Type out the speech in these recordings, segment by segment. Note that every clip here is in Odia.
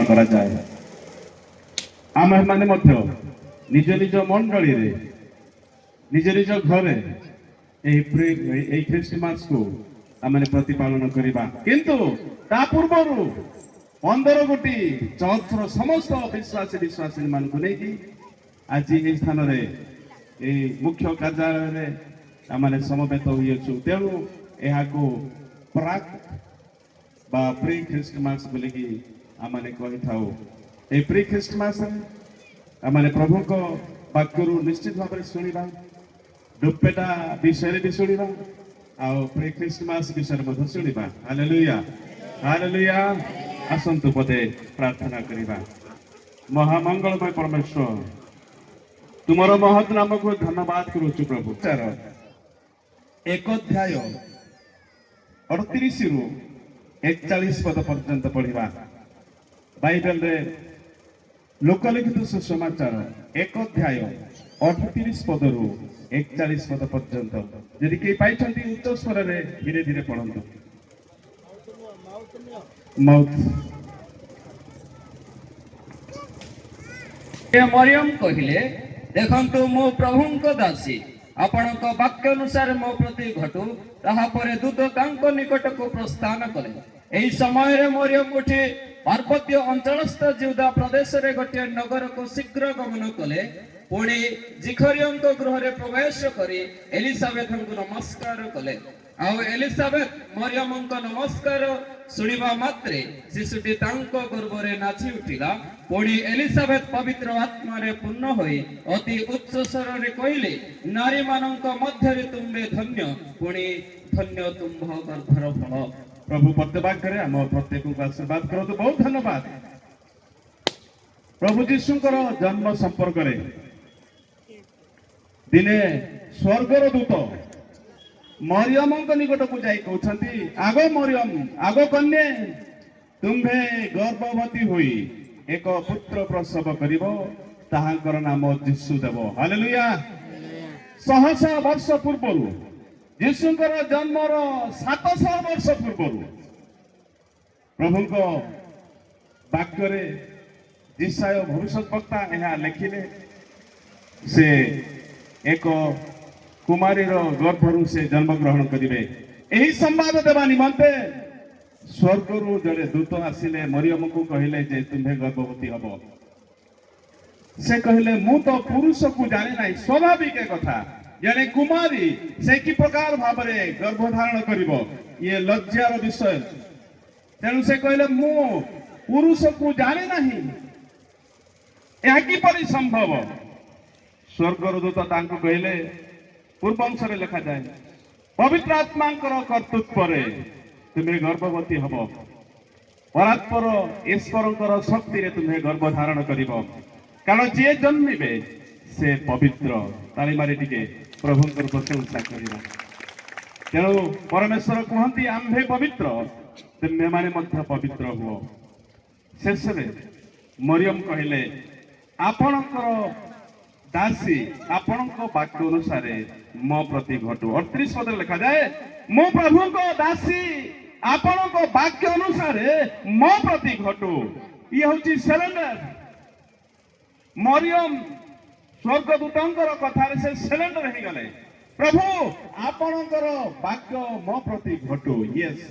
କରାଯାଏ। ଆମେମାନେ ମଧ୍ୟ ନିଜ ନିଜ ମଣ୍ଡଳୀରେ ନିଜ ନିଜ ଘରେ ଏହି ଖ୍ରୀଷ୍ଟମାସକୁ ଆମେ ପ୍ରତିପାଳନ କରିବା। କିନ୍ତୁ ତା ପୂର୍ବରୁ 15 ଗୋଟି ଚର୍ଚ୍ଚର ସମସ୍ତ ବିଶ୍ୱାସୀ ମାନଙ୍କୁ ନେଇକି ଆଜି ଏହି ସ୍ଥାନରେ ଏହି ମୁଖ୍ୟ କାର୍ଯ୍ୟାଳୟରେ ଆମେ ସମବେତ ହୋଇଅଛୁ। ତେଣୁ ଏହାକୁ ପ୍ରାକ୍ ବା ପ୍ରି ଖ୍ରୀଷ୍ଟମାସ ବୋଲିକି ଆମେ କହିଥାଉ। ଏହି ପ୍ରି ଖ୍ରୀଷ୍ଟମାସ ଆମେ ପ୍ରଭୁଙ୍କ ବାକ୍ୟରୁ ନିଶ୍ଚିତ ଭାବରେ ଶୁଣିବା, ଡୁପେଟା ବିଷୟରେ ବି ଶୁଣିବା, ଆଉ ପ୍ରି ଖ୍ରୀଷ୍ଟମାସ ବିଷୟରେ ମଧ୍ୟ ଶୁଣିବା। Hallelujah hallelujah. ଆସନ୍ତୁ ପଦେ ପ୍ରାର୍ଥନା କରିବା। ମହାମଙ୍ଗଳମୟ ପରମେଶ୍ୱର, ତୁମର ମହତ୍ ନାମକୁ ଧନ୍ୟବାଦ କରୁଛୁ ପ୍ରଭୁ। 1 ଅଧ୍ୟାୟ 38 ରୁ 41 ପଦ ପର୍ଯ୍ୟନ୍ତ ପଢିବା। ବାଇବେଲରେ ଲୋକଲିଖିତ ସୁସମାଚାର 1 ଅଧ୍ୟାୟ 38 ପଦରୁ 41 ପଦ ପର୍ଯ୍ୟନ୍ତ। ଯଦି କେହି ପାଇଛନ୍ତି ଉଚ୍ଚ ସ୍ୱରରେ ଧୀରେ ଧୀରେ ପଢନ୍ତୁ। ମରିୟମ କହିଲେ, ଦେଖନ୍ତୁ ମୁଁ ପ୍ରଭୁଙ୍କ ଦାସୀ, ଆପଣଙ୍କ ବାକ୍ୟ ଅନୁସାରେ ମୋ ପ୍ରତି ଘଟୁ। ତାହାପରେ ଦୂତ ତାଙ୍କ ନିକଟକୁ ପ୍ରସ୍ଥାନ କଲେ। ଏହି ସମୟରେ ମରିୟମ ଉଠି ପାର୍ବତ୍ୟ ଅଞ୍ଚଳସ୍ଥ ଜିହୁଦା ପ୍ରଦେଶରେ ଗୋଟିଏ ନଗରକୁ ଶୀଘ୍ର ଗମନ କଲେ। ପୁଣି ଜିଖରିୟଙ୍କ ଗୃହରେ ପ୍ରବେଶ କରି ଏଲିସାବେଥଙ୍କୁ ନମସ୍କାର କଲେ। ଆଉ ଏଲିସାବେଥ ମରିୟମଙ୍କ ନମସ୍କାର ଶୁଣିବା ମାତ୍ରେ ଶିଶୁଟି ତାଙ୍କ ଗର୍ଭରେ ନାଚି ଉଠିଲା। ପୁଣି ଏଲିସାବେଥ ପବିତ୍ର ଆତ୍ମାରେ ପୂର୍ଣ୍ଣ ହୋଇ ଅତି ଉଚ୍ଚ ସ୍ୱରରେ କହିଲେ, ନାରୀମାନଙ୍କ ମଧ୍ୟରେ ତୁମେ ଧନ୍ୟ, ପୁଣି ଧନ୍ୟ ତୁମ୍ଭ ଗର୍ଭର ଫଳ। ପ୍ରଭୁ ପ୍ରତ୍ୟବାକ୍ୟରେ ଆମ ପ୍ରତ୍ୟେକଙ୍କୁ ଆଶୀର୍ବାଦ କରନ୍ତୁ। ବହୁତ ଧନ୍ୟବାଦ। ପ୍ରଭୁ ଯୀଶୁଙ୍କର ଜନ୍ମ ସମ୍ପର୍କରେ ଦିନେ ସ୍ୱର୍ଗର ଦୂତ ମରିୟମଙ୍କ ନିକଟକୁ ଯାଇ କହୁଛନ୍ତି, ଆଗ ମରିୟମ, ଆଗ କନ୍ୟା, ତୁମ୍ଭେ ଗର୍ଭବତୀ ହୋଇ ଏକ ପୁତ୍ର ପ୍ରସବ କରିବ, ତାହାଙ୍କର ନାମ ଯୀଶୁ ଦେବ। ହାଲେଲୁୟା। 100 ବର୍ଷ ପୂର୍ବରୁ, ଯୀଶୁଙ୍କର ଜନ୍ମର 700 ବର୍ଷ ପୂର୍ବରୁ ପ୍ରଭୁଙ୍କ ବାକ୍ୟରେ ଯିଶାୟ ଭବିଷ୍ୟତ ବକ୍ତା ଏହା ଲେଖିଲେ। ସେ ଏକ କୁମାରୀର ଗର୍ଭରୁ ସେ ଜନ୍ମଗ୍ରହଣ କରିବେ। ଏହି ସମ୍ବାଦ ଦେବା ନିମନ୍ତେ ସ୍ୱର୍ଗରୁ ଜଣେ ଦୂତ ଆସିଲେ, ମରିୟମକୁ କହିଲେ ଯେ ତୁମ୍ଭେ ଗର୍ଭବତୀ ହବ। ସେ କହିଲେ, ମୁଁ ତ ପୁରୁଷକୁ ଜାଣେ ନାହିଁ। ସ୍ୱାଭାବିକ କଥା, ଜଣେ କୁମାରୀ ସେ କି ପ୍ରକାର ଭାବରେ ଗର୍ଭଧାରଣ କରିବ, ଇଏ ଲଜ୍ଜାର ବିଷୟ। ତେଣୁ ସେ କହିଲେ, ମୁଁ ପୁରୁଷକୁ ଜାଣେ ନାହିଁ, ଏହା କିପରି ସମ୍ଭବ? ସ୍ୱର୍ଗର ଦୂତ ତାଙ୍କୁ କହିଲେ, ପୂର୍ବ ଅଂଶରେ ଲେଖାଯାଏ, ପବିତ୍ର ଆତ୍ମାଙ୍କର କର୍ତ୍ତୃତ୍ୱରେ ତୁମେ ଗର୍ଭବତୀ ହବ, ପରାତ୍ପର ଈଶ୍ୱରଙ୍କର ଶକ୍ତିରେ ତୁମେ ଗର୍ଭଧାରଣ କରିବ, କାରଣ ଯିଏ ଜନ୍ମିବେ ସେ ପବିତ୍ର। ତାଳି ମାରି ଟିକେ ପ୍ରଭୁଙ୍କର ପ୍ରଶଂସା କରିବା। ତେଣୁ ପରମେଶ୍ୱର କୁହନ୍ତି, ଆମ୍ଭେ ପବିତ୍ର, ତୁମେମାନେ ମଧ୍ୟ ପବିତ୍ର ହୁଅ। ଶେଷରେ ମରିୟମ କହିଲେ, ଆପଣଙ୍କର ଦାସୀ ଆପଣଙ୍କ ବାକ୍ୟ ଅନୁସାରେ ମୋ ପ୍ରତି ଘଟୁ। 38 ପଦରେ ଲେଖାଯାଏ, ମୁଁ ପ୍ରଭୁଙ୍କ ଦାସୀ ଆପଣଙ୍କ ବାକ୍ୟ ଅନୁସାରେ ମୋ ପ୍ରତି ଘଟୁ। ଇଏ ହଉଛି ସିଲିଣ୍ଡର। ମରିୟମ ସ୍ୱର୍ଗଦୂତଙ୍କର କଥାରେ ସେ ସିଲିଣ୍ଡର ହେଇଗଲେ। ପ୍ରଭୁ ଆପଣଙ୍କର ବାକ୍ୟ ମୋ ପ୍ରତି ଘଟୁ। ୟେସ୍,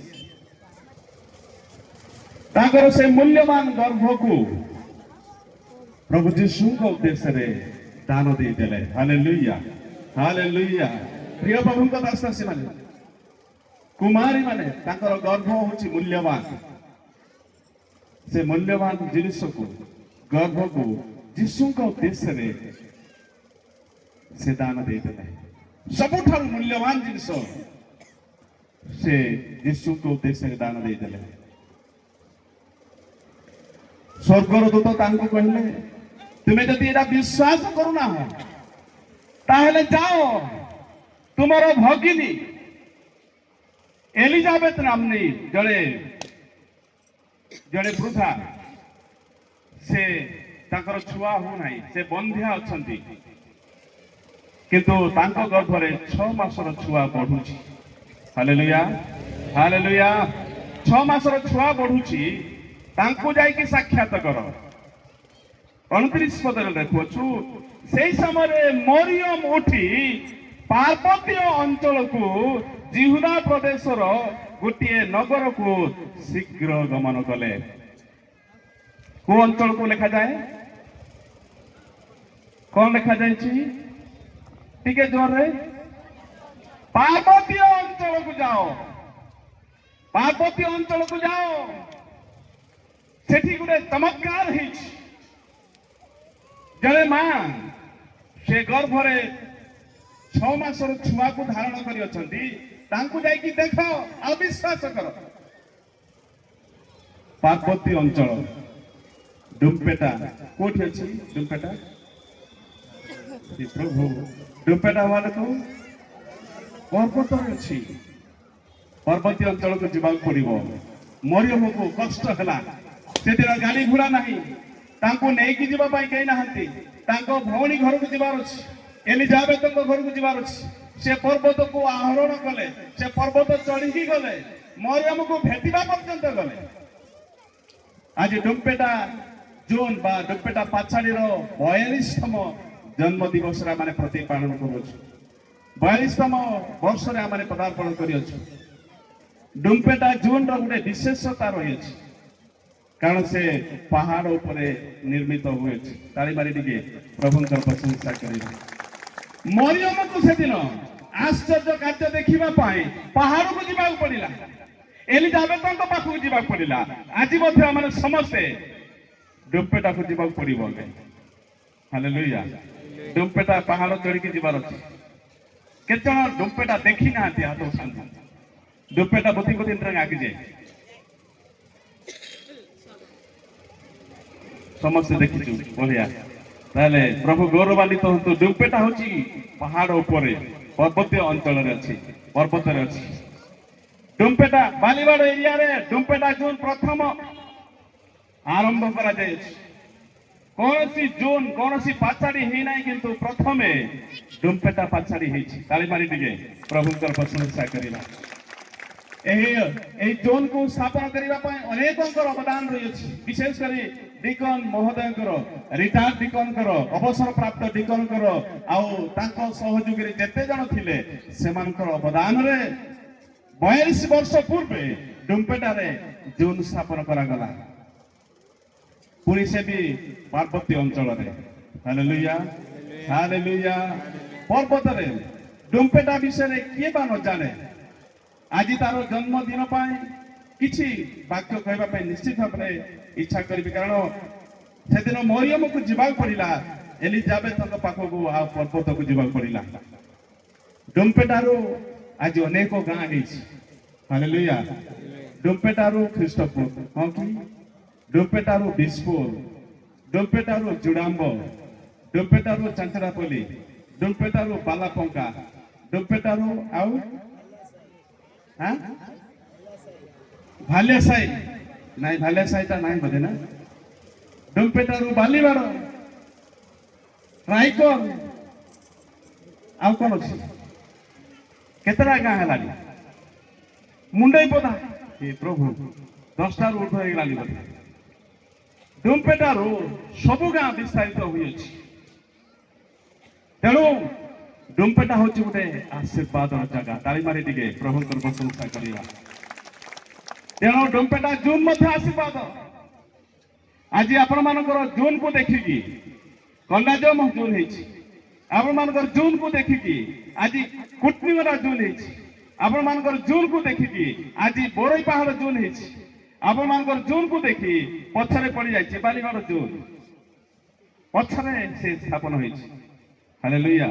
ତାଙ୍କର ସେ ମୂଲ୍ୟବାନ ଗର୍ଭକୁ ପ୍ରଭୁ ଯୀଶୁଙ୍କ ଉଦ୍ଦେଶ୍ୟରେ ଦାନ ଦେଇଦେଲେ। Hallelujah hallelujah. ପ୍ରିୟ ପ୍ରଭୁଙ୍କ ଦାସଦାସୀ ମାନେ, କୁମାରୀ ମାନେ, ତାଙ୍କର ଗର୍ଭ ହଉଛି ମୂଲ୍ୟବାନ। ସେ ମୂଲ୍ୟବାନ ଜିନିଷକୁ, ଗର୍ଭକୁ ଯୀଶୁଙ୍କ ଉଦ୍ଦେଶ୍ୟରେ ସେ ଦାନ ଦେଇଦେଲେ। ସବୁଠାରୁ ମୂଲ୍ୟବାନ ଜିନିଷ ସେ ଯୀଶୁଙ୍କ ଉଦ୍ଦେଶ୍ୟରେ ଦାନ ଦେଇଦେଲେ। ସ୍ୱର୍ଗର ଦୂତ ତାଙ୍କୁ କହିଲେ, ତୁମେ ଯଦି ଏଟା ବିଶ୍ୱାସ କରୁନାହ, ତାହେଲେ ଯାଅ, ତୁମର ଭଗିନୀ ଏଲିଜାବେଥ ନାମ୍ନୀ ଜଣେ ବୃଦ୍ଧା, ସେ ତାଙ୍କର ଛୁଆ ହଉନାହିଁ, ସେ ବନ୍ଧ୍ୟା ଅଛନ୍ତି, କିନ୍ତୁ ତାଙ୍କ ଗର୍ଭରେ 6 ମାସର ଛୁଆ ବଢୁଛି। Hallelujah hallelujah. 6 ମାସର ଛୁଆ ବଢୁଛି। ତାଙ୍କୁ ଯାଇକି ସାକ୍ଷାତ କର। 29 ପଦରେ ଦେଖୁଛୁ, ସେଇ ସମୟରେ ମରିୟମ ଉଠି ପାର୍ବତ୍ୟ ଅଞ୍ଚଳକୁ ଜିହୁଦା ପ୍ରଦେଶର ଗୋଟିଏ ନଗରକୁ ଶୀଘ୍ର ଗମନ କଲେ। କୋଉ ଅଞ୍ଚଳକୁ ଲେଖାଯାଏ? କଣ ଲେଖାଯାଇଛି? ଟିକେ ଜୋରରେ, ପାର୍ବତ୍ୟ ଅଞ୍ଚଳକୁ ଯାଅ, ପାର୍ବତ୍ୟ ଅଞ୍ଚଳକୁ ଯାଅ। ସେଠି ଗୋଟେ ଚମତ୍କାର ହେଇଛି। ଜଣେ ମା ସେ ଗର୍ଭରେ 6 ମାସର ଛୁଆକୁ ଧାରଣ କରି ଅଛନ୍ତି, ତାଙ୍କୁ ଯାଇକି ଦେଖ ଆଉ ବିଶ୍ୱାସ କର। ପାର୍ବତୀ ଅଞ୍ଚଳ ଡୁମ୍ପେଟା କୋଉଠି ଅଛି? ଡୁମ୍ପେଟା ପ୍ରଭୁ, ଡୁମ୍ପେଟା ମାନଙ୍କୁ ପର୍ବତରେ ଅଛି। ପର୍ବତୀ ଅଞ୍ଚଳକୁ ଯିବାକୁ ପଡିବ। ମରିୟମକୁ କଷ୍ଟ ହେଲା, ସେଦିନ ଗାଡ଼ି ଘୋଡ଼ା ନାହିଁ, ତାଙ୍କୁ ନେଇକି ଯିବା ପାଇଁ କେହି ନାହାନ୍ତି। ତାଙ୍କ ଭଉଣୀ ଘରକୁ ଯିବାର ଅଛି, ଏଲିଜାବେଥଙ୍କ ଘରକୁ ଯିବାର ଅଛି। ସେ ପର୍ବତକୁ ଆରୋହଣ କଲେ, ସେ ପର୍ବତ ଚଢିକି ଗଲେ, ମରିୟମକୁ ଭେଟିବା ପର୍ଯ୍ୟନ୍ତ ଗଲେ। ଆଜି ଡୁମ୍ପେଟା ଜୁନ୍ ବା ଡୁମ୍ପେଟା ପାଛାଡିର 42ତମ ଜନ୍ମ ଦିବସରେ ଆମେ ପ୍ରତି ପାଳନ କରୁଛୁ। 42ତମ ବର୍ଷରେ ଆମେ ପଦାର୍ପଣ କରିଅଛୁ। ଡୁମ୍ପେଟା ଜୁନ୍ର ଗୋଟେ ବିଶେଷତା ରହିଅଛି, କାରଣ ସେ ପାହାଡ଼ ଉପରେ ନିର୍ମିତ ହୋଇଅଛି। ତାଳି ମାରି ଟିକେ ପ୍ରଭୁଙ୍କର ପ୍ରଶଂସା କରିବା। ମରିୟମକୁ ସେଦିନ ଆଶ୍ଚର୍ଯ୍ୟ କାର୍ଯ୍ୟ ଦେଖିବା ପାଇଁ ପାହାଡ଼କୁ ଯିବାକୁ ପଡ଼ିଲା, ଏଲିଜାବେଥଙ୍କ ପାଖକୁ ଯିବାକୁ ପଡ଼ିଲା। ଆଜି ମଧ୍ୟ ଆମେ ସମସ୍ତେ ଡୁମ୍ପେଟାକୁ ଯିବାକୁ ପଡ଼ିବ। ହାଲେଲୁୟା। ଡୁମ୍ପେଟା ପାହାଡ଼ ଚଢ଼ିକି ଯିବାର ଅଛି। କେତେ ଜଣ ଡୁମ୍ପେଟା ଦେଖି ନାହାନ୍ତି? ହାତ ଉଠାନ୍ତୁ। ଡୁମ୍ପେଟା ବୁଦ୍ଧି ବୁଦ୍ଧି ଆଗିଯାଏ, ସମସ୍ତେ ଦେଖିଛୁ, ବଢିଆ। ତାହେଲେ ପ୍ରଭୁ ଗୌରବାନ୍ବିତ ହୁଅନ୍ତୁ। ଡୁମ୍ପେଟା ହଉଛି ପାହାଡ଼ ଉପରେ ପର୍ବତୀୟ ଅଞ୍ଚଳରେ ଅଛି, ପର୍ବତରେ ଅଛି। ଡୁମ୍ପେଟା ବାଲିବାଡ଼ ଏରିଆରେ ଡୁମ୍ପେଟା ଜୁନ୍ ପ୍ରଥମ ଆରମ୍ଭ କରାଯାଇଛି। କୌଣସି ପାଛାଡ଼ି ହେଇନାହିଁ, କିନ୍ତୁ ପ୍ରଥମେ ଡୁମ୍ପେଟା ପାଛାଡ଼ି ହେଇଛି। ତାଳି ମାରି ଟିକେ ପ୍ରଭୁଙ୍କର ପ୍ରଶଂସା କରିବା। ଏହି ଜୋନ୍କୁ ସ୍ଥାପନ କରିବା ପାଇଁ ଅନେକଙ୍କର ଅବଦାନ ରହିଅଛି। ବିଶେଷ କରି ଡିକନ୍ ମହୋଦୟଙ୍କର, ରିଟାୟାର୍ଡ ଡିକନଙ୍କର, ଅବସରପ୍ରାପ୍ତ ଡିକନଙ୍କର ଆଉ ତାଙ୍କ ସହଯୋଗୀରେ ଯେତେ ଜଣ ଥିଲେ ସେମାନଙ୍କର ଅବଦାନରେ 42 ବର୍ଷ ପୂର୍ବେ ଡୁମ୍ପେଟାରେ ଜୋନ୍ ସ୍ଥାପନ କରାଗଲା। ପୁଣି ସେ ବି ପାର୍ବତ୍ୟ ଅଞ୍ଚଳରେ। Hallelujah, hallelujah. ପର୍ବତରେ ଡୁମ୍ପେଟା ବିଷୟରେ କିଏ ବା ନ ଜାଣେ? ଆଜି ତାର ଜନ୍ମଦିନ ପାଇଁ କିଛି ବାକ୍ୟ କହିବା ପାଇଁ ନିଶ୍ଚିତ ଭାବରେ ଇଚ୍ଛା କରିବି, କାରଣ ସେଦିନ ମରିୟମକୁ ଯିବାକୁ ପଡ଼ିଲା ଏଲିଜାବେଥଙ୍କ ପାଖକୁ, ଆଉ ପର୍ବତକୁ ଯିବାକୁ ପଡ଼ିଲା। ଡୁମ୍ପେଟାରୁ ଆଜି ଅନେକ ଗାଁ ହେଇଛି। ହାଲେଲୁୟା। ଡୁମ୍ପେଟାରୁ ଖ୍ରୀଷ୍ଟପୁର, ହଁ କି? ଡୁମ୍ପେଟାରୁ ବିସ୍ପୁର, ଡୁମ୍ପେଟାରୁ ଜୁଡାମ୍ବ, ଡୁମ୍ପେଟାରୁ ଚାଞ୍ଚରାପଲ୍ଲୀ, ଡୁମ୍ପେଟାରୁ ବାଲାପଙ୍କା, ଡୁମ୍ପେଟାରୁ ଆଉ ଭାଲିଆସାହି ନାଇଁ, ଭାଲିଆସାହିଟା ନାହିଁ ବୋଧେ ନା। ଡୁମ୍ପେଟାରୁ ବାଲିବାଡ଼, ରାଇକର, ଆଉ କଣ ଅଛି? କେତେଟା ଗାଁ ହେଲାଣି? ମୁଣ୍ଡେଇ ପଦା, ଏ ପ୍ରଭୁ 10ଟାରୁ ଉର୍ଦ୍ଧ୍ୱ ହେଇଗଲାଣି ବୋଧେ। ଡୁମ୍ପେଟାରୁ ସବୁ ଗାଁ ବିସ୍ତାରିତ ହୋଇଅଛି। ତେଣୁ ଡୁମ୍ପେଟା ହଉଛି ଗୋଟେ ଆଶୀର୍ବାଦର ଜାଗା। ତାଳି ମାରି ଟିକେ ପ୍ରଭୁଙ୍କର ପ୍ରଶଂସା କରିବା। ତେଣୁ ଡୁମ୍ପେଟା ଜୁନ୍ ମଧ୍ୟ ଆଶୀର୍ବାଦ। ଆଜି ଆପଣମାନଙ୍କର ଜୁନ୍କୁ ଦେଖିକି କଣ୍ଡାଜମ ଜୁନ୍ ହେଇଛି। ଆପଣମାନଙ୍କର ଜୁନ୍କୁ ଦେଖିକି ଆଜି କୁଟନିଗରା ଜୁନ୍ ହେଇଛି। ଆପଣମାନଙ୍କର ଜୁନ୍କୁ ଦେଖିକି ଆଜି ବୋରଇ ପାହାଡ଼ ଜୁନ୍ ହେଇଛି। ଆପଣମାନଙ୍କର ଜୁନ୍କୁ ଦେଖି ପଛରେ ପଡ଼ିଯାଇଛି ବାଲିଗଡ଼ ଜୁନ୍, ପଛରେ ସେ ସ୍ଥାପନ ହେଇଛି। Hallelujah,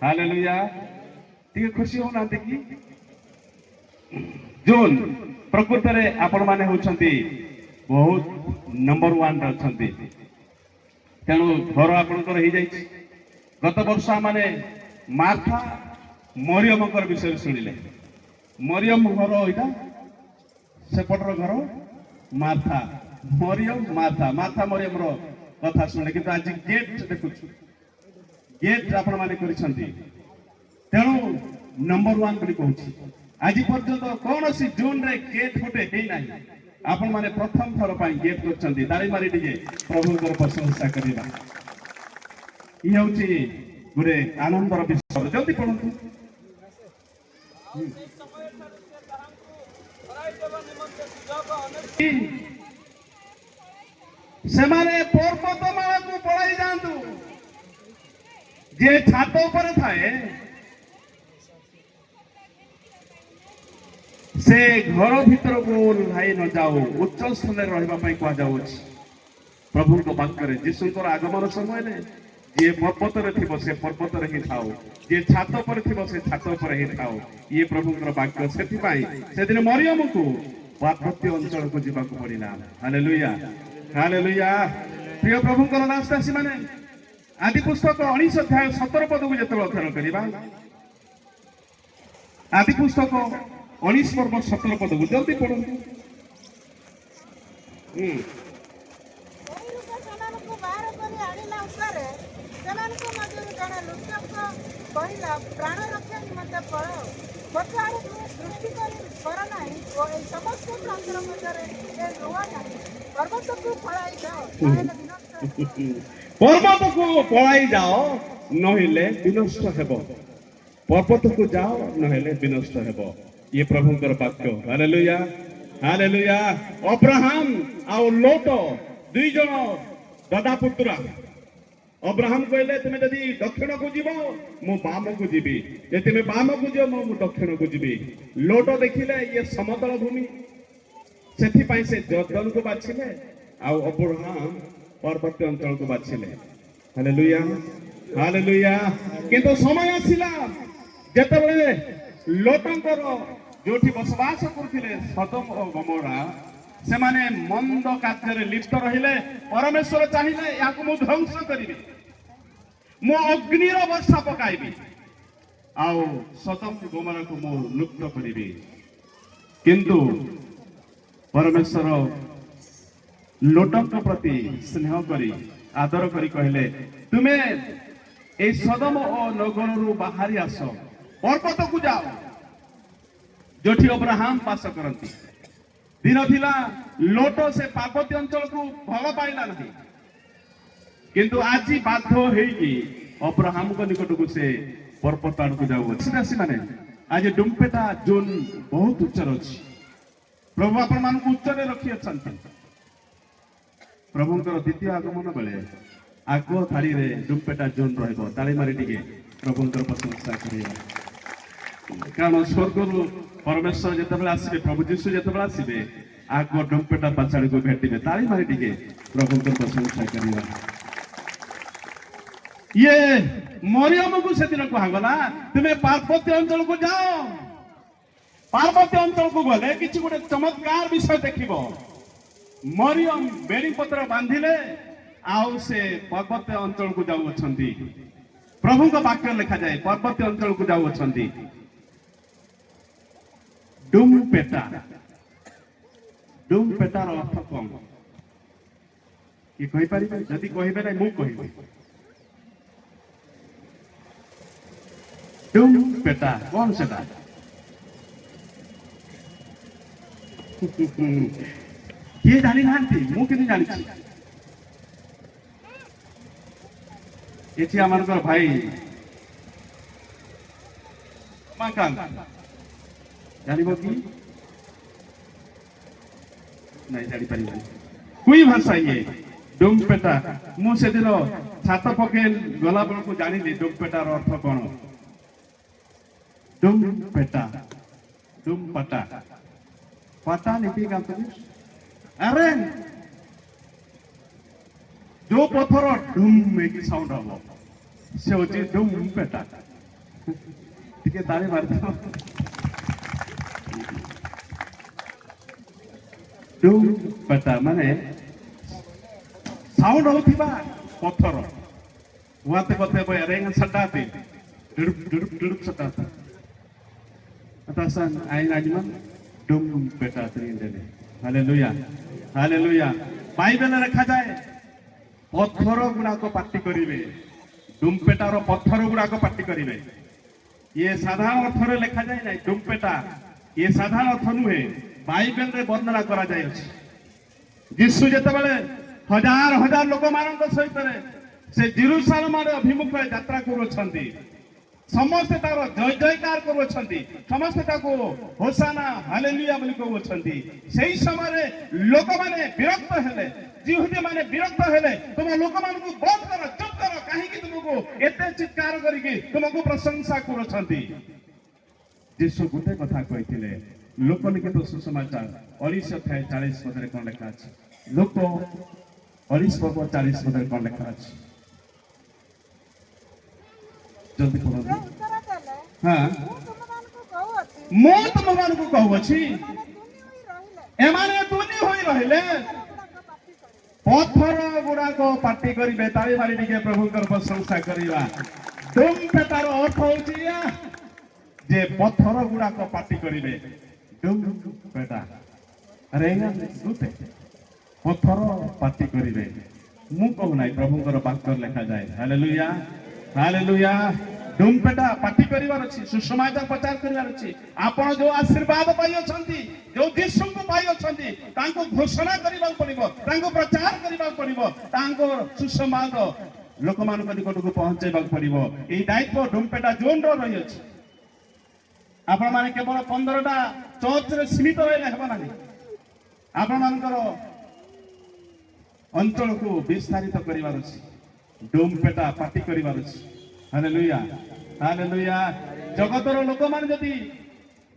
hallelujah. ଟିକେ ଖୁସି ହଉନାହାନ୍ତି କି? ଜୁନ୍ ପ୍ରକୃତରେ ଆପଣମାନେ ହେଉଛନ୍ତି ବହୁତ ନମ୍ବର 1ରେ ଅଛନ୍ତି। ତେଣୁ ଘର ଆପଣଙ୍କର ହେଇଯାଇଛି। ଗତ ବର୍ଷ ଆମେ ମାର୍ଥା ମରିୟମଙ୍କର ବିଷୟରେ ଶୁଣିଲେ। ମରିୟମ ଘର ଏଇଟା, ସେପଟର ଘର ମାର୍ଥା। ମରିୟମ ମାର୍ଥା, ମାର୍ଥା ମରିୟମର କଥା ଶୁଣିଲେ, କିନ୍ତୁ ଆଜି ଗେଟ୍ ଦେଖୁଛୁ, ଗେଟ୍ ଆପଣମାନେ କରିଛନ୍ତି। ତେଣୁ ନମ୍ବର 1 ବୋଲି କହୁଛି। ଆଜି ପର୍ଯ୍ୟନ୍ତ କୌଣସି ଜୁନ୍ରେ ଗେଟ୍ ଗୋଟେ ହେଇନାହିଁ। आपण माने प्रथम थर पाई गेट करछंती ताली मारी टिके प्रभुଙ୍କର प्रशंसा करिबा इ होची गुरे आनंदर विषय जल्दी पढନ୍ତୁ ସେମାନେ पर्वतमाଳାକୁ ପଳାଇ ଯାଆନ୍ତୁ जे छात ଉପରେ ଥାଏ से घर भीतर को भाई न जाओ उच्च स्थान रहिबा पई कुआ जाउछि प्रभु को वाक्य रे यीशुଙ୍କର आगमन समय रे जे पर्वत रे थिबो से पर्वत रे ही थाओ जे छात पर थिबो से छात पर ही थाओ ये प्रभुଙ୍କର वाक्य सेति पई से दिन मरियम को पार्वत्य अंचल को जीवा को पड़िला हालेलुया हालेलुया प्रिय प्रभुଙ୍କର दासदासी माने आदि पुस्तक 19 अध्याय 17 पद को जेतलो अध्ययन करिबा आदि पुस्तक 19 पर्व 17 पद को जल्दी पढନ୍ତୁ प्राण रक्षा निमंते पड़ मत आड़ दृष्टि कर नहीं ओ ए समस्त प्रांतर मध्यरे ए रुआ नहीं पर्वत को पळाई जाओ पर्वत को पळाई जाओ नहिले विनष्ट हेबो पर्वत को जाओ नहिले विनष्ट हेबो ये प्रभुଙ୍କର वाक्य हालेलुया हालेलुया अब्राहम आ लोट दुई जण दादा पुत्र अब्राहम कहले तुम जदि दक्षिण को जीव मु बाम को जीवी जे तुम बाम को जीव मु दक्षिण को जीवी लोट देखिले ये समतल भूमि सेथि पई से जर्दन को बाछिले आ अब्राहम पर्वत अंचल को बाछिले हालेलुया हालेलुया किंतु समय आसिला जेतबेले लोटंकर जोठी बसवास करथिले सदम और गमोरा से माने मंद कार्य लिप्त रहिले परमेश्वर चाहिए याकु मु ध्वंस करिबी मु अग्निर वर्षा पकाइबी आउ सदम गोमरा को मु लुप्त करिबी किंतु परमेश्वर लोटक प्रति स्नेह करी आदर करी कहले तुमे ए सदम और नगरु बाहरी आस पर्वत को जाओ जोठी अब्राहम वास करंती दिन थिला लोट से पार्वती अंचल को भल पाइला नहीं किंतु आज बाध्य होई अब्राहम को निकट को से पर्वत आड़ को जाऊ अछि माने आज डुम्पेटा जोन बहुत उच्चर अछि प्रभु आपण मान को उच्चर रखि अछंती प्रभुଙ୍କର द्वितीय आगमन बेले आगो थाली रे डुम्पेटा जोन रहबो ताली मारी टिके प्रभुଙ୍କର प्रशंसा करिया कारण स्वर्गरु परमेश्वर जेतबेले आसीबे प्रभु यीशु जेतबेले आसीबे आगो डुम्पेटा पाछाड़ी को भेटिबे ताली मारी टिके प्रभुଙ୍କର प्रशंसा करिया ये मरियम को से दिन कहा गला तुम्हें पार्वत्य अंचल को जाओ पार्वत्य अंचल को गले किछि गोटे चमत्कार विषय देखिबो मरियम बेणी पत्र बांधिले आउ से पर्वत्य अंचल को जाऊ अछंती प्रभु का वाक्य लिखा जाए पर्वत्य अंचल को जाऊ अछंती डुम्पेटा रो अर्थ कौन कि कहि परिबे जदि कहिबे नै मु कहिबे डुम्पेटा कौन सेटा किए जानी नांती मु किनि जानि छी एठी आमानकर भाई माकान जानिबो कि नहीं जानी परिबा कोई भाषा ये डुम्पेटा मु से दिन छात पके गला बल को जानिली डुम्पेटा रो अर्थ कोन डुम्पेटा डुम्पटा पता नहीं का तो अरे जो पत्थर डुम में की साउंड हबो से होची डुम्पेटा ठीक है ताली मार दो डुम्पेटा माने साउंड होथिबा पत्थर वाते कथे बय रेंग सटाते डुडुप डुडुप डुडुप सटाता atasan ain ajman डुम्पेटा त्रिंदेले हालेलुया हालेलुया बाइबल लिखा जाए पत्थर गुड़ा को पार्टी करिवे डुम्पेटार पत्थर गुड़ा को पार्टी करिवे ये साधारण अर्थ रे लिखा जाए ना डुम्पेटा ये साधारण अर्थ नुहे ବାଇବେଲରେ ବର୍ଣ୍ଣନା କରାଯାଇଅଛି। ଯୀଶୁ ଯେତେବେଳେ ହଜାର ହଜାର ଲୋକମାନଙ୍କ ସହିତ ସେ ଜେରୁସାଲେମରେ ଅଭିମୁଖ ଯାତ୍ରା କରୁଅଛନ୍ତି, ସମସ୍ତେ ତାର ଜୟ ଜୟକାର କରୁଅଛନ୍ତି, ସମସ୍ତେ ତାକୁ ହୋସାନା ହାଲେଲୁୟା ବୋଲି କହୁଅଛନ୍ତି। ସେହି ସମୟରେ ଲୋକମାନେ ବିରକ୍ତ ହେଲେ, ଯିହୁଦୀ ମାନେ ବିରକ୍ତ ହେଲେ, ତୁମ ଲୋକମାନଙ୍କୁ ବନ୍ଦ କର, ଚୁପ୍ କର, କାହିଁକି ତୁମକୁ ଏତେ ଚିତ୍କାର କରିକି ତୁମକୁ ପ୍ରଶଂସା କରୁଅଛନ୍ତି। ଯୀଶୁ ଗୋଟେ କଥା କହିଥିଲେ, ଲୋକଲିଖିତ ସୁସମାଚାର 19:40 କଣ ଲେଖା ଅଛି? ଲୋକ 19:40 କଣ ଲେଖା ଅଛି? ଜଲ୍ଦି ସେ ପଢ଼ନ୍ତୁ। ଉତ୍ତର ଦେଲେ, ହଁ, ମୁଁ ତୁମମାନଙ୍କୁ କହୁଅଛି, ମୁଁ ତୁମମାନଙ୍କୁ କହୁଅଛି, ଏମାନେ ତୁନି ହୋଇ ରହିଲେ ଏମାନେ ତୁନି ହୋଇ ରହିଲେ ଗୁଡ଼ାକ ପାଟି କରିବେ। ପଥର ଗୁଡାକ ପାଟି କରିବେ। ତାଳି ମାରି ଟିକେ ପ୍ରଭୁଙ୍କର ପ୍ରଶଂସା କରିବା। ଡୁମ୍ ପେଟାର ଅର୍ଥ ହଉଛି ଯେ ପଥର ଗୁଡାକ ପାଟି କରିବେ। ଡୁମ୍ ପେଟା ପଥର ପାଟି କରିବେ। ମୁଁ କହୁନାହିଁ, ପ୍ରଭୁଙ୍କର ବାକ୍ୟରେ ଲେଖାଯାଏ। Hallelujah, hallelujah. ଡୁମ୍ ପେଟା ପାଟି କରିବାର ଅଛି, ସୁସମାଚାର ପ୍ରଚାର କରିବାର ଅଛି। ଆପଣ ଯୋଉ ଆଶୀର୍ବାଦ ପାଇଅଛନ୍ତି, ଯୋଉ ଯୀଶୁଙ୍କୁ ପାଇଅଛନ୍ତି, ତାଙ୍କୁ ଘୋଷଣା କରିବାକୁ ପଡିବ, ତାଙ୍କୁ ପ୍ରଚାର କରିବାକୁ ପଡିବ, ତାଙ୍କ ସୁସମାଦ ଲୋକମାନଙ୍କ ନିକଟକୁ ପହଞ୍ଚାଇବାକୁ ପଡିବ। ଏଇ ଦାୟିତ୍ୱ ଡୁମ୍ ପେଟା ଜୋନ୍ର ରହିଅଛି। ଆପଣମାନେ କେବଳ 15ଟା ଚର୍ଚ୍ଚରେ ସୀମିତ ରହିଲେ ହେବ ନାହିଁ। ଆପଣମାନଙ୍କର ଅଞ୍ଚଳକୁ ବିସ୍ତାରିତ କରିବାର ଅଛି। ଡୁମ୍ ପେଟା ପାଟି କରିବାର ଅଛି। Hallelujah, hallelujah. ଜଗତର ଲୋକମାନେ ଯଦି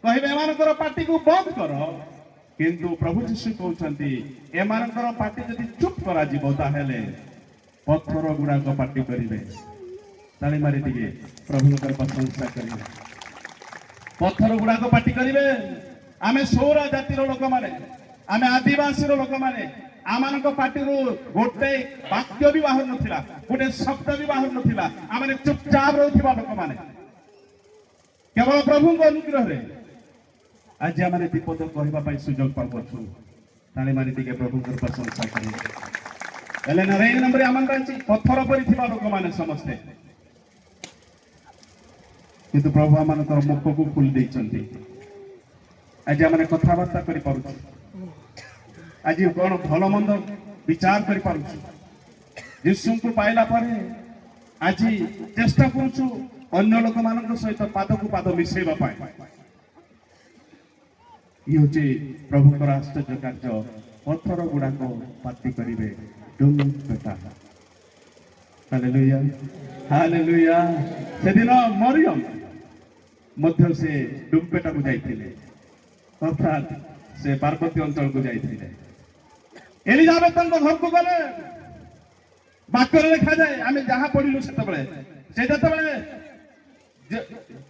କହିବେ ଏମାନଙ୍କର ପାଟିକୁ ବନ୍ଦ କର, କିନ୍ତୁ ପ୍ରଭୁ ଯୀଶୁ କହୁଛନ୍ତି ଏମାନଙ୍କର ପାଟି ଯଦି ଚୁପ୍ କରାଯିବ, ତାହେଲେ ପଥର ଗୁଡାକ ପାଟି କରିବେ। ତାଳି ମାରି ଟିକେ ପ୍ରଭୁଙ୍କର ପ୍ରଶଂସା କରିବେ। ପଥର ଗୁଡାକ ପାଟି କରିବେ। ଆମେ ସୌର ଜାତିର ଲୋକମାନେ, ଆମେ ଆଦିବାସୀର ଲୋକମାନେ, ଆମମାନଙ୍କ ପାଟିରୁ ଗୋଟେ ବାକ୍ୟ ବି ବାହାରୁ ନଥିଲା, ଗୋଟେ ଶବ୍ଦ ବି ବାହାରୁ ନଥିଲା। ଆମେ ଚୁପଚାପ ରହୁଥିବା ଲୋକମାନେ, କେବଳ ପ୍ରଭୁଙ୍କ ଅନୁଗ୍ରହରେ ଆଜି ଆମେ ବିପଦ କହିବା ପାଇଁ ସୁଯୋଗ ପାଉଛୁ। ତାଳି ମାରି ଟିକେ ପ୍ରଭୁଙ୍କର ପ୍ରଶଂସା କରିବେ। ହେଲେ ନା ଏଇ ନମ୍ବରରେ ଆମର ଅଛି ପଥର ପରି ଥିବା ଲୋକମାନେ ସମସ୍ତେ, କିନ୍ତୁ ପ୍ରଭୁ ଆମମାନଙ୍କର ମୁଖକୁ ଖୋଲି ଦେଇଛନ୍ତି। ଆଜି ଆମେ କଥାବାର୍ତ୍ତା କରିପାରୁଛୁ, ଆଜି କଣ ଭଲ ମନ୍ଦ ବିଚାର କରିପାରୁଛୁ। ଯୀଶୁଙ୍କୁ ପାଇଲା ପରେ ଆଜି ଚେଷ୍ଟା କରୁଛୁ ଅନ୍ୟ ଲୋକମାନଙ୍କ ସହିତ ପାଦକୁ ପାଦ ମିଶେଇବା ପାଇଁ। ଇଏ ହଉଛି ପ୍ରଭୁଙ୍କର ଆଶ୍ଚର୍ଯ୍ୟ କାର୍ଯ୍ୟ। ପଥର ଗୁଡାକ ପାଟି କରିବେ। ଡୁମ୍ ପେଟା। Hallelujah, hallelujah. ସେଦିନ ମରିୟମ ମଧ୍ୟ ସେ ଡୁମ୍ ପେଟାକୁ ଯାଇଥିଲେ, ଅର୍ଥାତ୍ ସେ ପାର୍ବତୀ ଅଞ୍ଚଳକୁ ଯାଇଥିଲେ। ଏଲିଜାବେଥଙ୍କ ଘରକୁ ଗଲେ, ବାକ୍ୟରେ ଲେଖାଯାଏ, ଆମେ ଯାହା ପଢିଲୁ ସେତେବେଳେ, ସେ ଯେତେବେଳେ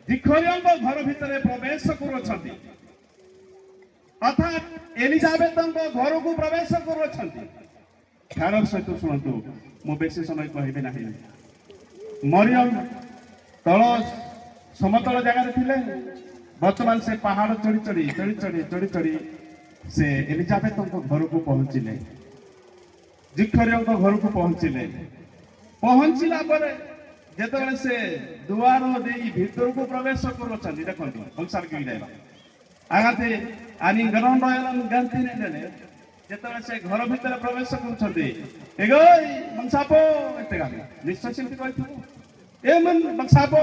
ଜିଖରିୟଙ୍କ ଘର ଭିତରେ ପ୍ରବେଶ କରୁଅଛନ୍ତି, ଅର୍ଥାତ୍ ଏଲିଜାବେଥଙ୍କ ଘରକୁ ପ୍ରବେଶ କରୁଅଛନ୍ତି। ଧ୍ୟାନ ସହିତ ଶୁଣନ୍ତୁ, ମୁଁ ବେଶୀ ସମୟ କହିବି ନାହିଁ। ମରିୟମ ତଳ ସମତଳ ଜାଗାରେ ଥିଲେ, ବର୍ତ୍ତମାନ ସେ ପାହାଡ ଚଢି ଚଢି ଚଢି ଚଢି ଚଢି ଚଢି ସେ ଏଲିଜାବେଥଙ୍କ ଘରକୁ ପହଞ୍ଚିଲେ, ଜିଖରିୟଙ୍କ ଘରକୁ ପହଞ୍ଚିଲେ। ପହଞ୍ଚିଲା ପରେ ଯେତେବେଳେ ସେ ଦୁଆର ଦେଇ ଭିତରକୁ ପ୍ରବେଶ କରୁଅଛନ୍ତି, ଦେଖନ୍ତୁ ଆଗାତେ ଆନି ଗରମ ଗାନ୍ତି ନେଲେ, ଯେତେବେଳେ ସେ ଘର ଭିତରେ ପ୍ରବେଶ କରୁଛନ୍ତି, ସାପ ଏତେ ଗାଲି ନିଶ୍ଚୟ ସେମିତି କହିଥିବ, ଏ ସାପ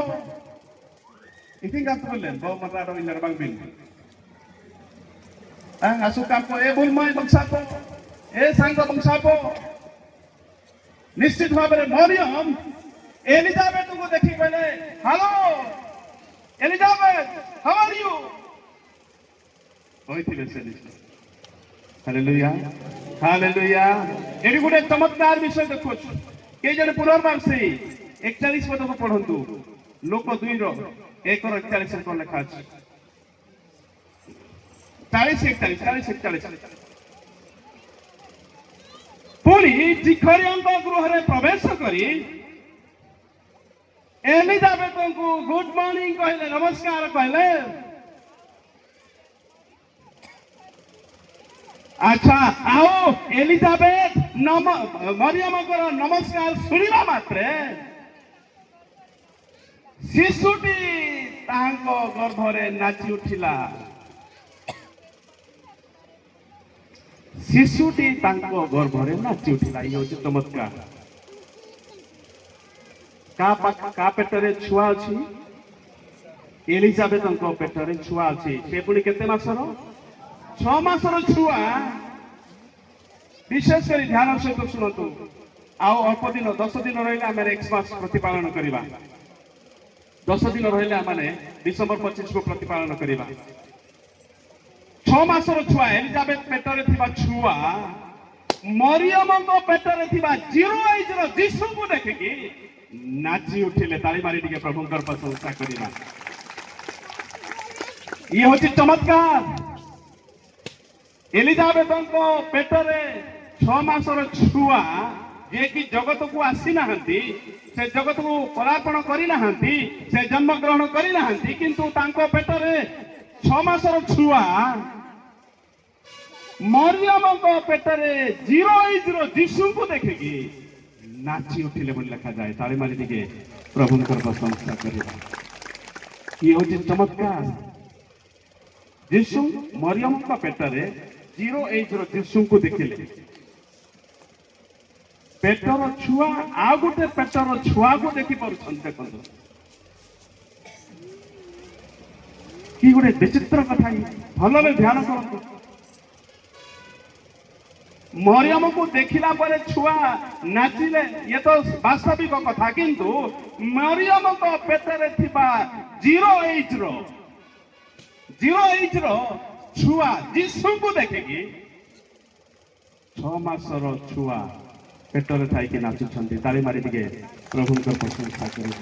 ইতিং গাত বললেন বউ মারা রইলার বাংবিন আসু কাপো এ বুলমাই বংশাপো এ সাঙ্গ বংশাপো। নিশ্চিত ভাবে মরিয়ম এলিজাবেথকে দেখি কইলে, hello Elizabeth, how are you? কইতিবে সে নিশ্চয়। Hallelujah, hallelujah. এটি গোটে চমৎকার বিষয় দেখুଛୁ। কে জনে পুনর্বার সেই 41 পদକୁ ପଢନ୍ତୁ। ଲୋକ 2:1-41 କଣ ଲେଖା ଅଛି? 40-41। ପୁଣି ଜିଖରିୟଙ୍କ ଗୃହରେ ପ୍ରବେଶ କରି ଏଲିଜାବେଥଙ୍କୁ ଗୁଡ୍ ମର୍ଣ୍ଣିଂ କହିଲେ, ନମସ୍କାର କହିଲେ। ଆଚ୍ଛା, ଆଉ ଏଲିଜାବେଥ ମରିୟମଙ୍କର ନମସ୍କାର ଶୁଣିବା ମାତ୍ରେ ଶିଶୁଟି ତାଙ୍କ ଗର୍ଭରେ ନାଚି ଉଠିଲା। ଶିଶୁଟି ତାଙ୍କ ଗର୍ଭରେ ନାଚି ଉଠିଲା। ଇଏ ହଉଛି ଚମତ୍କାର। କା ପେଟରେ ଛୁଆ ଅଛି? ଏଲିଜାବେଥଙ୍କ ପେଟରେ ଛୁଆ ଅଛି। ସେ ପୁଣି କେତେ ମାସର? 6 ମାସର ଛୁଆ। ବିଶେଷ କରି ଧ୍ୟାନ ସହିତ ଶୁଣନ୍ତୁ। ଆଉ ଅଳ୍ପ ଦିନ 10 ଦିନ ରହିଲେ ଆମେ ଏକ୍ସମାସ ପ୍ରତିପାଳନ କରିବା। 10 ଦିନ ରହିଲେ ଆମେ ଡିସେମ୍ବର 25 କୁ ପ୍ରତିପାଳନ କରିବା। 6 ମାସର ଛୁଆ ଏଲିଜାବେଥ ପେଟରେ ଥିବା ଛୁଆ ମରିୟମଙ୍କ ପେଟରେ ଥିବା 0 ଏଜର ଯୀଶୁଙ୍କୁ ଦେଖିକି ନାଚି ଉଠିଲେ। ତାଳି ମାରି ଟିକେ ପ୍ରଭୁଙ୍କର ପ୍ରଶଂସା କରିବା। ଇଏ ହଉଛି ଚମତ୍କାର। ଏଲିଜାବେଥଙ୍କ ପେଟରେ 6 ମାସର ଛୁଆ ଯିଏକି ଜଗତକୁ ଆସିନାହାନ୍ତି, ସେ ଜଗତକୁ ପଦାର୍ପଣ କରିନାହାନ୍ତି, ସେ ଜନ୍ମଗ୍ରହଣ କରିନାହାନ୍ତି, କିନ୍ତୁ ତାଙ୍କ ପେଟରେ 6 ମାସର ଛୁଆ ମରିୟମଙ୍କ ପେଟରେ 0 ଏଜର ଯୀଶୁଙ୍କୁ ଦେଖିକି ନାଚି ଉଠିଲେ ବୋଲି ଲେଖାଯାଏ। ତାଳି ମାରି ଟିକେ ପ୍ରଭୁଙ୍କର ପ୍ରଶଂସା କରିବା। ଇଏ ହଉଛି ଚମତ୍କାର। ଯୀଶୁ ମରିୟମଙ୍କ ପେଟରେ 0 ଏଜର ଯୀଶୁଙ୍କୁ ଦେଖିଲେ। ପେଟର ଛୁଆ ଆଉ ଗୋଟେ ପେଟର ଛୁଆକୁ ଦେଖି ପାରୁଛନ୍ତି। ଦେଖନ୍ତୁ କି ଗୋଟେ ବିଚିତ୍ର କଥା। ଭଲରେ ଧ୍ୟାନ କରନ୍ତୁ। ମରିୟମକୁ ଦେଖିଲା ପରେ ଛୁଆ ନାଚିଲେ, ଇଏ ତ ବାସ୍ତବିକ କଥା। କିନ୍ତୁ ମରିୟମଙ୍କ ପେଟରେ ଥିବା 0 ଏଜର ଛୁଆ ଯୀଶୁଙ୍କୁ ଦେଖିକି 6 ମାସର ଛୁଆ ପେଟରେ ଥାଇକି ନାଚୁଛନ୍ତି। ତାଳି ମାରି ଟିକେ ପ୍ରଭୁଙ୍କ ପ୍ରଶଂସା କରିବେ।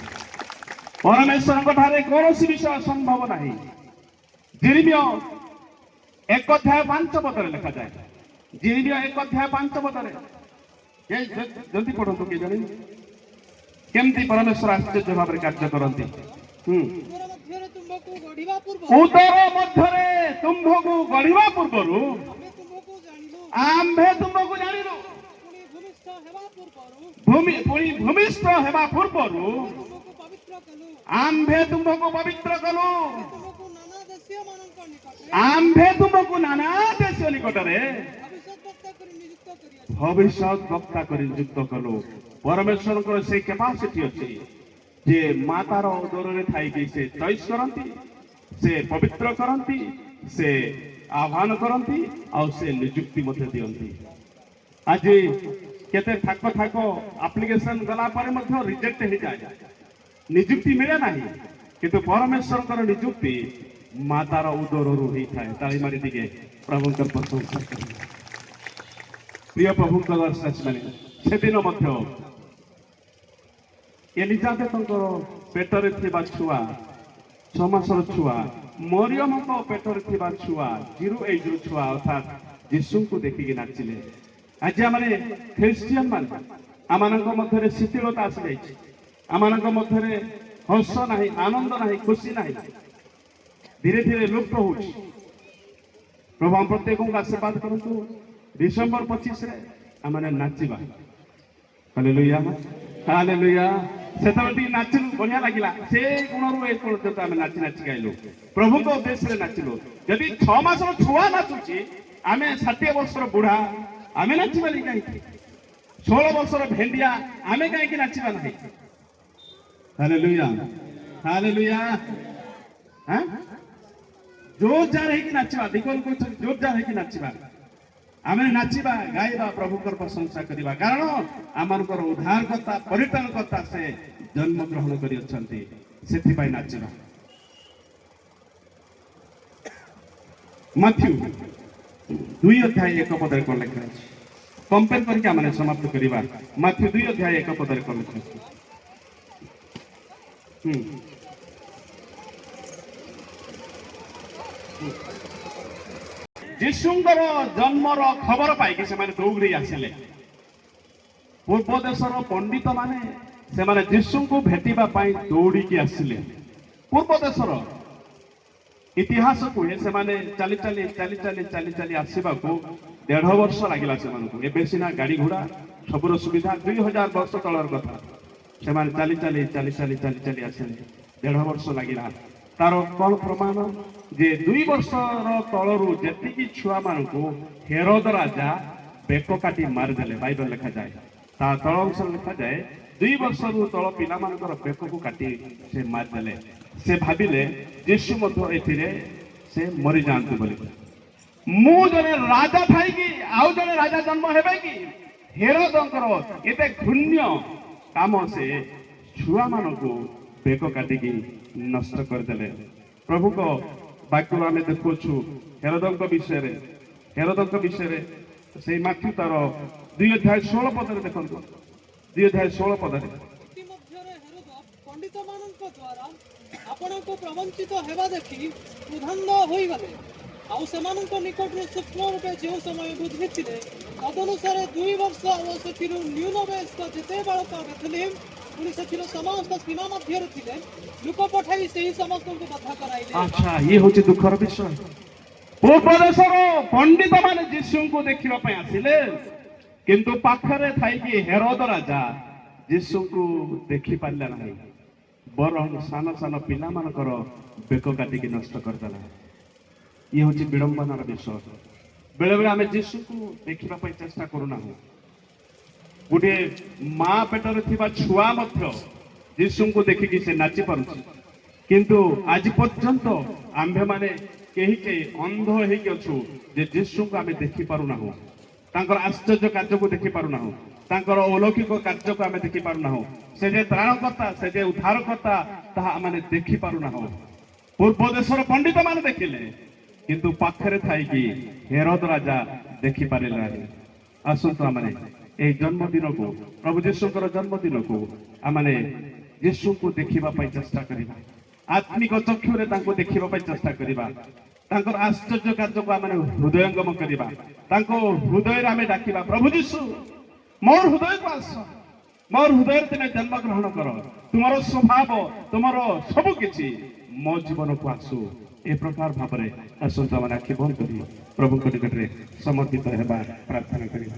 ପରମେଶ୍ୱରଙ୍କ ଠାରେ କୌଣସି ବିଷୟ ସମ୍ଭବ ନାହିଁ। ଯେରେମିୟ 1:5 ଲେଖାଯାଏ। ଯେରେମିୟ 1:5 ଜଲ୍ଦି ପଢନ୍ତୁ। କିଏ ଜାଣି କେମିତି ପରମେଶ୍ୱର ଆଶ୍ଚର୍ଯ୍ୟ ଭାବରେ କାର୍ଯ୍ୟ କରନ୍ତି। ଉଦର ମଧ୍ୟରେ ତୁମ୍ଭକୁ ଗଢ଼ିବା ପୂର୍ବରୁ ଆମ୍ଭେ ତୁମକୁ ଜାଣିଲୁ। ଭୂମିଷ୍ଠ ହେବା ପୂର୍ବରୁ ଆମ୍ଭେ ତୁମକୁ ପବିତ୍ର କଲୁ। ଆମ୍ଭେ ତୁମକୁ ନାନା ଦେଶ ନିକଟରେ ଭବିଷ୍ୟତ ବକ୍ତା କରି ନିଯୁକ୍ତ କଲୁ। ପରମେଶ୍ୱରଙ୍କର ସେଇ କାପାସିଟି ଅଛି ଯେ ମାତାର ଉଦରରେ ଥାଇକି ସେ ଚଏସ୍ କରନ୍ତି, ସେ ପବିତ୍ର କରନ୍ତି, ସେ ଆହ୍ୱାନ କରନ୍ତି, ଆଉ ସେ ନିଯୁକ୍ତି ମଧ୍ୟ ଦିଅନ୍ତି। ଆଜି କେତେ ଥାକ ଆପ୍ଲିକେସନ ଗଲା ପରେ ମଧ୍ୟ ରିଜେକ୍ଟ ହେଇଯାଏ, ନିଯୁକ୍ତି ମିଳେ ନାହିଁ। କିନ୍ତୁ ପରମେଶ୍ୱରଙ୍କର ନିଯୁକ୍ତି ମାତାର ଉଦରରୁ ହେଇଥାଏ। ତାଳି ମାରି ଟିକେ ପ୍ରଭୁଙ୍କର ପ୍ରଶଂସା କରିବେ। ପ୍ରିୟ ପ୍ରଭୁଙ୍କ ଦର୍ଶକମାନେ, ସେଦିନ ମଧ୍ୟ ଏଲିଜାବେଥଙ୍କର ପେଟରେ ଥିବା ଛୁଆ 6 ମାସର ଛୁଆ ମରିୟମଙ୍କ ପେଟରେ ଥିବା ଛୁଆ 0 ଏଜର ଛୁଆ ଅର୍ଥାତ୍ ଯୀଶୁଙ୍କୁ ଦେଖିକି ନାଚିଲେ। ଆଜି ଆମେ ଖ୍ରୀଷ୍ଟିଆନ ମାନେ ଆମମାନଙ୍କ ମଧ୍ୟରେ ଶିଥିଳତା ଆସିଯାଇଛି। ଆମମାନଙ୍କ ମଧ୍ୟରେ ହସ ନାହିଁ, ଆନନ୍ଦ ନାହିଁ, ଖୁସି ନାହିଁ, ଧୀରେ ଧୀରେ ଲୁପ୍ତ ହଉଛି। ପ୍ରଭୁ ଆମ ପ୍ରତ୍ୟେକଙ୍କୁ ଆଶୀର୍ବାଦ କରନ୍ତୁ। ଡିସେମ୍ବର 25ରେ ଆମେ ନାଚିବା। Hallelujah, hallelujah. ସେତେବେଳେ ଟିକେ ନାଚିଲୁ, ବଢିଆ ଲାଗିଲା। ସେ ଗୁଣରୁ ଏ ପର୍ଯ୍ୟନ୍ତ ଆମେ ନାଚି ଗାଇଲୁ, ପ୍ରଭୁଙ୍କ ଉଦ୍ଦେଶ୍ୟରେ ନାଚିଲୁ। ଯଦି 6 ମାସର ଛୁଆ ନାଚୁଛି, ଆମେ 60 ବର୍ଷର ବୁଢା ଆମେ ନାଚିବାନି କାହିଁକି? 16 ବର୍ଷର ଭେଣ୍ଡିଆ ଆମେ କାହିଁକି ନାଚିବା ନାହିଁ? Hallelujah, hallelujah. ଜୋରଜାର ହେଇକି ନାଚିବା। ଦିଗଲ କହୁଛନ୍ତି ଜୋରଜାର ହେଇକି ନାଚିବା। ଆମେ ନାଚିବା, ଗାଇବା, ପ୍ରଭୁଙ୍କର ପ୍ରଶଂସା କରିବା। କାରଣ ଆମଙ୍କର ଉଦ୍ଧାରକର୍ତ୍ତା, ପରିତ୍ରାଣକର୍ତ୍ତା ସେ ଜନ୍ମଗ୍ରହଣ କରିଅଛନ୍ତି, ସେଥିପାଇଁ ନାଚିବା। ମାଥ୍ୟୁ 2:1 କଣ ଲେଖା ଅଛି? କମ୍ପେୟାର କରିକି ଆମେ ସମାପ୍ତ କରିବା। ମାଥ୍ୟୁ 2:1 କଣ ଲେଖା ଅଛି? ଯୀଶୁଙ୍କର ଜନ୍ମର ଖବର ପାଇକି ସେମାନେ ଦୌଡ଼ି ଆସିଲେ। ପୂର୍ବ ଦେଶର ପଣ୍ଡିତ ମାନେ ସେମାନେ ଯୀଶୁଙ୍କୁ ଭେଟିବା ପାଇଁ ଦୌଡ଼ିକି ଆସିଲେ। ପୂର୍ବ ଦେଶର ଇତିହାସ କୁହେ ସେମାନେ ଚାଲି ଚାଲି ଆସିବାକୁ 1.5 ବର୍ଷ ଲାଗିଲା ସେମାନଙ୍କୁ। ଏବେ ସିନା ଗାଡ଼ି ଘୋଡ଼ା ସବୁର ସୁବିଧା, 2000 ବର୍ଷ ତଳର କଥା। ସେମାନେ ଚାଲି ଚାଲି ଆସିଲେ, 1.5 ବର୍ଷ ଲାଗିଲା। ତାର କ'ଣ ପ୍ରମାଣ ଯେ 2 ବର୍ଷର ତଳରୁ ଯେତିକି ଛୁଆମାନଙ୍କୁ ହେରୋଦ ରାଜା ବେକ କାଟି ମାରିଦେଲେ ବାଇବଲ ଲେଖାଯାଏ। ତା ତଳ ଅଂଶରେ ଲେଖାଯାଏ 2 ବର୍ଷରୁ ତଳ ପିଲାମାନଙ୍କର ବେକକୁ କାଟି ସେ ମାରିଦେଲେ। ସେ ଭାବିଲେ ଯୀଶୁ ମଧ୍ୟ ଏଥିରେ ସେ ମରିଯାଆନ୍ତୁ ବୋଲି। ମୁଁ ଜଣେ ରାଜା ଥାଇକି ଆଉ ଜଣେ ରାଜା ଜନ୍ମ ହେବେ କି? ହେରୋଦଙ୍କର ଏତେ ଘୃଣ୍ୟ କାମ ସେ ଛୁଆମାନଙ୍କୁ ବେକ କାଟିକି ନଷ୍ଟ କରିଦେଲେ। ପ୍ରଭୁଙ୍କ ବାକ୍ୟ ଆମେ ଦେଖୁଛୁ ହେରୋଦଙ୍କ ବିଷୟରେ ସେଇ ମାଥ୍ୟୁ ତାର 2:16 ପଦରେ ଦେଖନ୍ତୁ। 2:16 ପଦରେ ଇତିମଧ୍ୟରେ ହେରୋଦ ପଣ୍ଡିତମାନଙ୍କ ଦ୍ୱାରା ଆପଣଙ୍କୁ ପ୍ରବଞ୍ଚିତ ହେବା ଦେଖି କ୍ରୋଧାନ୍ଧ ହୋଇଗଲେ। ଆଉ ସେମାନଙ୍କ ନିକଟରୁ ସୂକ୍ଷ୍ମ ରୂପେ ଯେଉଁ ସମୟ ବୁଝିଥିଲେ ତଦନୁସାରେ 2 ବର୍ଷ ଓ ସେଥିରୁ ନ୍ୟୁନ ବୟସ୍କ ଯେତେ ବାଳକ ବେଥଲେହେମ୍ ପୁଣି ସେଥିର ସମସ୍ତ ସୀମା ମଧ୍ୟରେ ଥିଲେ ଲୋକ ପଠାଇ ସେହି ସମସ୍ତଙ୍କୁ ବଧ କରାଇଲେ। ଆଚ୍ଛା, ଇଏ ହଉଛି ଦୁଃଖର ବିଷୟ। ପୂର୍ବ ଦେଶର ପଣ୍ଡିତ ମାନେ ଯୀଶୁଙ୍କୁ ଦେଖିବା ପାଇଁ ଆସିଲେ, କିନ୍ତୁ ପାଖରେ ଥାଇକି ହେରୋଦ ରାଜା ଯୀଶୁଙ୍କୁ ଦେଖି ପାରିଲା ନାହିଁ, ବରଂ ସାନ ସାନ ପିଲାମାନଙ୍କର ବେକ କାଟିକି ନଷ୍ଟ କରିଦେଲା। ଇଏ ହଉଛି ବିଡ଼ମ୍ବନାର ବିଷୟ। ବେଳେବେଳେ ଆମେ ଯୀଶୁଙ୍କୁ ଦେଖିବା ପାଇଁ ଚେଷ୍ଟା କରୁନାହୁଁ। ଗୋଟିଏ ମା ପେଟରେ ଥିବା ଛୁଆ ମଧ୍ୟ ଯୀଶୁଙ୍କୁ ଦେଖିକି ସେ ନାଚି ପାରୁଛି, କିନ୍ତୁ ଆଜି ପର୍ଯ୍ୟନ୍ତ ଆମ୍ଭେମାନେ କେହି ଅନ୍ଧ ହେଇକି ଅଛୁ ଯେ ଯୀଶୁଙ୍କୁ ଆମେ ଦେଖି ପାରୁନାହୁଁ। ତାଙ୍କର ଆଶ୍ଚର୍ଯ୍ୟ କାର୍ଯ୍ୟକୁ ଦେଖି ପାରୁନାହୁଁ, ତାଙ୍କର ଅଲୌକିକ କାର୍ଯ୍ୟକୁ ଆମେ ଦେଖି ପାରୁନାହୁଁ। ସେ ଯେ ତ୍ରାଣକର୍ତ୍ତା, ସେ ଯେ ଉଦ୍ଧାରକର୍ତ୍ତା, ତାହା ଆମେ ଦେଖି ପାରୁନାହୁଁ। ପୂର୍ବ ଦେଶର ପଣ୍ଡିତ ମାନେ ଦେଖିଲେ, କିନ୍ତୁ ପାଖରେ ଥାଇକି ହେରୋଦ ରାଜା ଦେଖିପାରିଲେ ନାହିଁ। ଆସନ୍ତୁ ଆମେ ଏହି ଜନ୍ମଦିନକୁ, ପ୍ରଭୁ ଯୀଶୁଙ୍କର ଜନ୍ମଦିନକୁ ଆମେ ଯୀଶୁଙ୍କୁ ଦେଖିବା ପାଇଁ ଚେଷ୍ଟା କରିବା। ଆତ୍ମିକ ଚକ୍ଷୁରେ ତାଙ୍କୁ ଦେଖିବା ପାଇଁ ଚେଷ୍ଟା କରିବା। ତାଙ୍କର ଆଶ୍ଚର୍ଯ୍ୟ କାର୍ଯ୍ୟକୁ ଆମେ ହୃଦୟଙ୍ଗମ କରିବା। ତାଙ୍କ ହୃଦୟରେ ଆମେ ଡାକିବା, ପ୍ରଭୁ ଯୀଶୁ ମୋର ହୃଦୟକୁ ଆସ, ମୋର ହୃଦୟରେ ତୁମେ ଜନ୍ମଗ୍ରହଣ କର। ତୁମର ସ୍ୱଭାବ, ତୁମର ସବୁ କିଛି ମୋ ଜୀବନକୁ ଆସୁ। ଏ ପ୍ରକାର ଭାବରେ ଆସନ୍ତୁ ଆମେ ଆଖି ବନ୍ଦ କରି ପ୍ରଭୁଙ୍କ ନିକଟରେ ସମର୍ପିତ ହେବା, ପ୍ରାର୍ଥନା କରିବା।